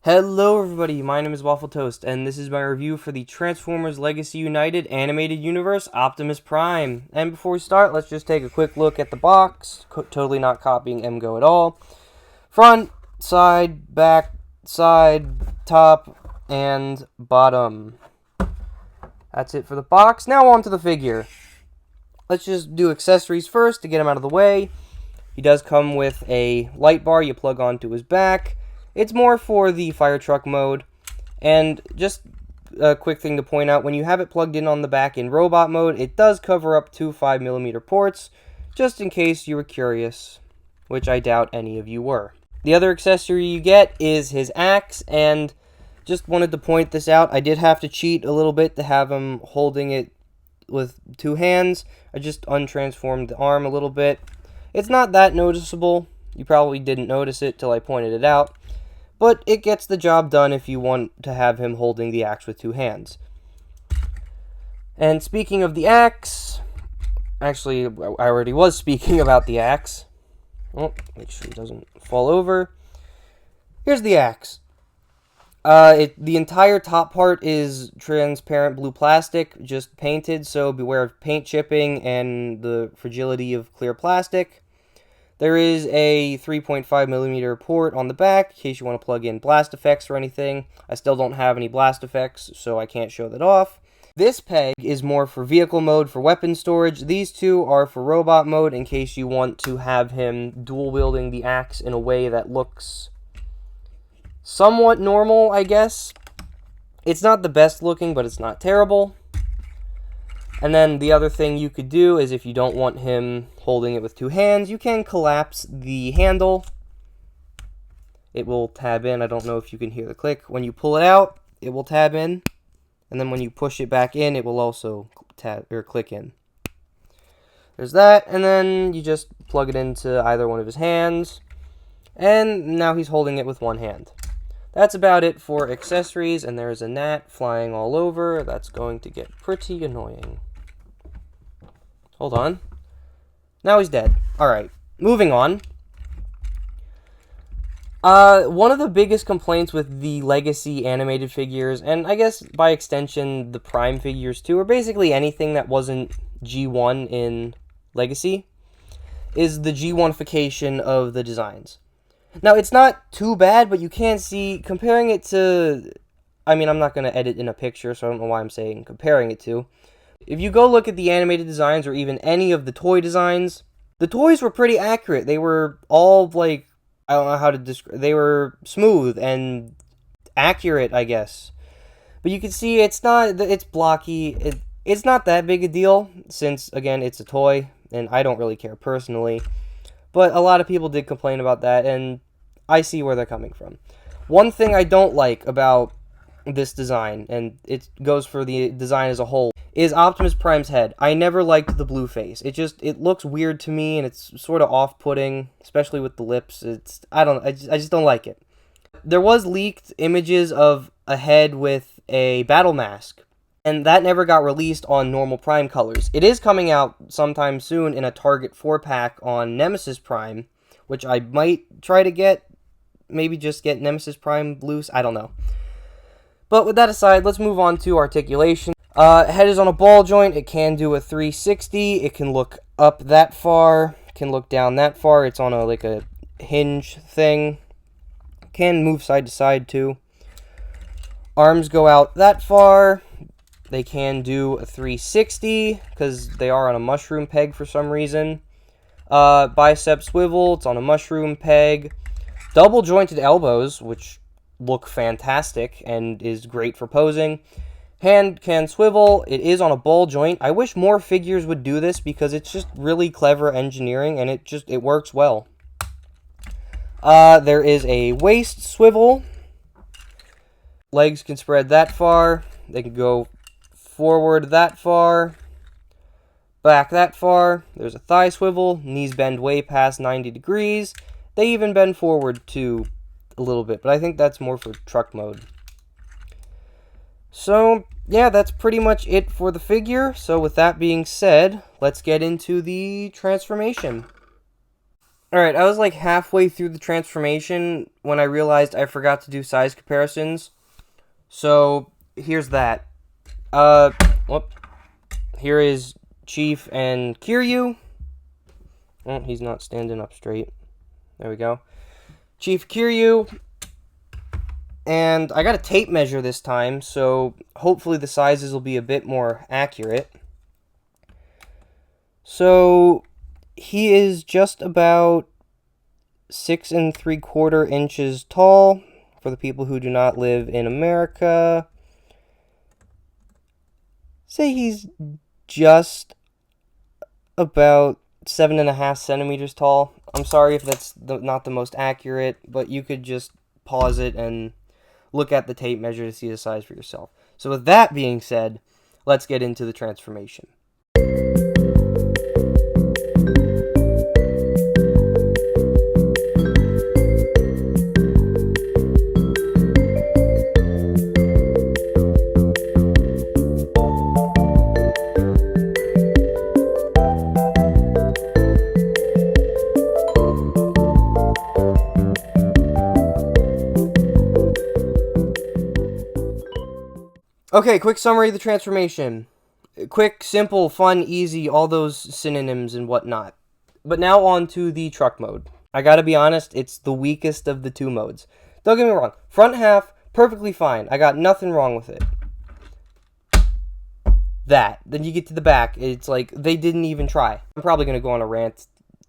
Hello everybody, my name is Waffle Toast, and this is my review for the Transformers Legacy United Animated Universe Optimus Prime. And before we start, let's just take a quick look at the box. Totally not copying MGO at all. Front, side, back, side, top, and bottom. That's it for the box. Now on to the figure. Let's just do accessories first to get him out of the way. He does come with a light bar you plug onto his back. It's more for the fire truck mode, and just a quick thing to point out, when you have it plugged in on the back in robot mode, it does cover up two 5mm ports, just in case you were curious, which I doubt any of you were. The other accessory you get is his axe, and just wanted to point this out. I did have to cheat a little bit to have him holding it with two hands. I just untransformed the arm a little bit. It's not that noticeable. You probably didn't notice it till I pointed it out. But it gets the job done if you want to have him holding the axe with two hands. And speaking of the axe, actually, I already was speaking about the axe. Oh, make sure he doesn't fall over. Here's the axe. The entire top part is transparent blue plastic, just painted, so beware of paint chipping and the fragility of clear plastic. There is a 3.5mm port on the back, in case you want to plug in blast effects or anything. I still don't have any blast effects, so I can't show that off. This peg is more for vehicle mode, for weapon storage. These two are for robot mode, in case you want to have him dual-wielding the axe in a way that looks somewhat normal, I guess. It's not the best looking, but it's not terrible. And then the other thing you could do is, if you don't want him holding it with two hands, you can collapse the handle. It will tab in. I don't know if you can hear the click. When you pull it out, it will tab in. And then when you push it back in, it will also tab or click in. There's that. And then you just plug it into either one of his hands. And now he's holding it with one hand. That's about it for accessories. And there's a gnat flying all over. That's going to get pretty annoying. Hold on. Now he's dead. Alright, moving on. One of the biggest complaints with the Legacy animated figures, and I guess by extension the Prime figures too, or basically anything that wasn't G1 in Legacy, is the G1ification of the designs. Now, it's not too bad, but you can see, comparing it to, I mean, I'm not going to edit in a picture, so I don't know why I'm saying comparing it to. If you go look at the animated designs, or even any of the toy designs, the toys were pretty accurate. They were all, like, I don't know how to describe, they were smooth and accurate, I guess. But you can see it's blocky. It's not that big a deal, since, again, it's a toy, and I don't really care personally. But a lot of people did complain about that, and I see where they're coming from. One thing I don't like about this design, and it goes for the design as a whole, is Optimus Prime's head. I never liked the blue face. It looks weird to me, and it's sort of off-putting, especially with the lips. I just don't like it. There was leaked images of a head with a battle mask, and that never got released on normal Prime colors. It is coming out sometime soon in a Target 4-pack on Nemesis Prime, which I might try to get. Maybe just get Nemesis Prime loose. I don't know. But with that aside, let's move on to articulation. Head is on a ball joint. It can do a 360. It can look up that far. It can look down that far. It's on a hinge thing. Can move side to side too. Arms go out that far. They can do a 360 because they are on a mushroom peg for some reason. Bicep swivel. It's on a mushroom peg. Double jointed elbows, which look fantastic and is great for posing. Hand can swivel. It is on a ball joint. I wish more figures would do this because it's just really clever engineering and it works well. There is a waist swivel. Legs can spread that far. They can go forward that far. Back that far. There's a thigh swivel. Knees bend way past 90 degrees. They even bend forward too a little bit, but I think that's more for truck mode. So, yeah, that's pretty much it for the figure. So with that being said, let's get into the transformation. Alright, I was like halfway through the transformation when I realized I forgot to do size comparisons. So, here's that. Whoop. Here is Chief and Kiryu. Oh, he's not standing up straight. There we go. Chief Kiryu. And I got a tape measure this time, so hopefully the sizes will be a bit more accurate. So, he is just about 6 3/4 inches tall for the people who do not live in America. Say he's just about 7.5 centimeters tall. I'm sorry if that's not the most accurate, but you could just pause it and look at the tape measure to see the size for yourself. So with that being said, let's get into the transformation. Okay, quick summary of the transformation. Quick, simple, fun, easy, all those synonyms and whatnot. But now on to the truck mode. I gotta be honest, it's the weakest of the two modes. Don't get me wrong, front half, perfectly fine. I got nothing wrong with it. Then you get to the back, it's like, they didn't even try. I'm probably gonna go on a rant,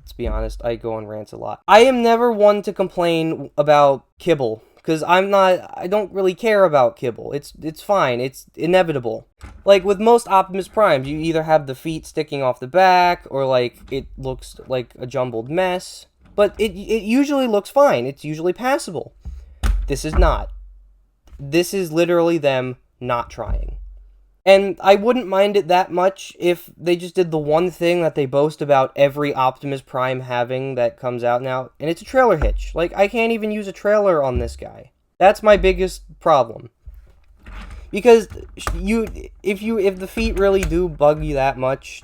to be honest. I go on rants a lot. I am never one to complain about kibble. Because I don't really care about kibble. It's fine. It's inevitable. Like, with most Optimus Primes, you either have the feet sticking off the back, or, like, it looks like a jumbled mess. But it usually looks fine. It's usually passable. This is not. This is literally them not trying. And I wouldn't mind it that much if they just did the one thing that they boast about every Optimus Prime having that comes out now, and it's a trailer hitch. Like, I can't even use a trailer on this guy. That's my biggest problem. Because if the feet really do bug you that much,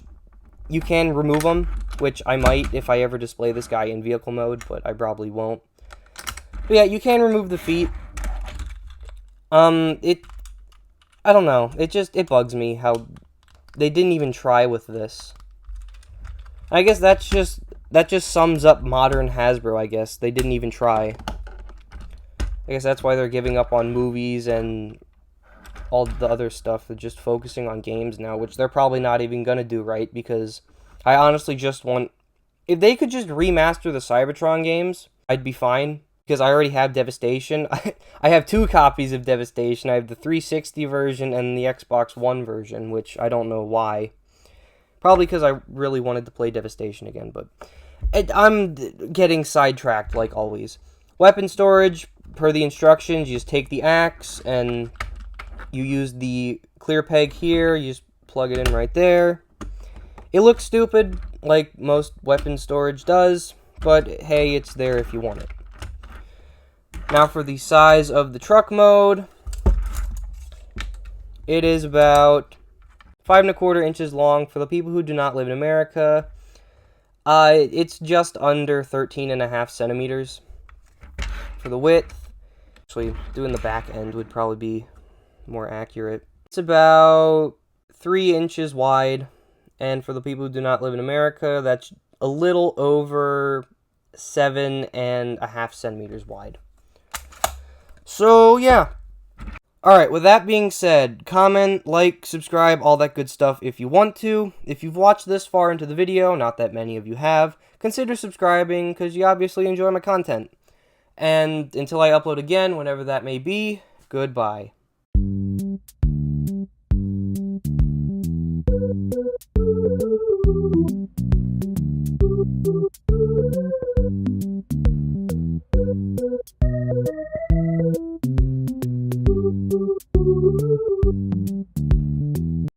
you can remove them, which I might if I ever display this guy in vehicle mode, but I probably won't. But yeah, you can remove the feet. I don't know. It bugs me how they didn't even try with this. I guess that just sums up modern Hasbro, I guess. They didn't even try. I guess that's why they're giving up on movies and all the other stuff. They're just focusing on games now, which they're probably not even gonna do right, because I honestly just want... If they could just remaster the Cybertron games, I'd be fine. Because I already have Devastation. I have 2 copies of Devastation. I have the 360 version and the Xbox One version, which I don't know why. Probably because I really wanted to play Devastation again, but I'm getting sidetracked like always. Weapon storage, per the instructions, you just take the axe and you use the clear peg here. You just plug it in right there. It looks stupid, like most weapon storage does, but hey, it's there if you want it. Now for the size of the truck mode, it is about 5 1/4 inches long. For the people who do not live in America, it's just under 13.5 centimeters. For the width, actually doing the back end would probably be more accurate. It's about 3 inches wide, and for the people who do not live in America, that's a little over 7.5 centimeters wide. So, yeah. Alright, with that being said, comment, like, subscribe, all that good stuff if you want to. If you've watched this far into the video, not that many of you have, consider subscribing, because you obviously enjoy my content. And until I upload again, whenever that may be, goodbye.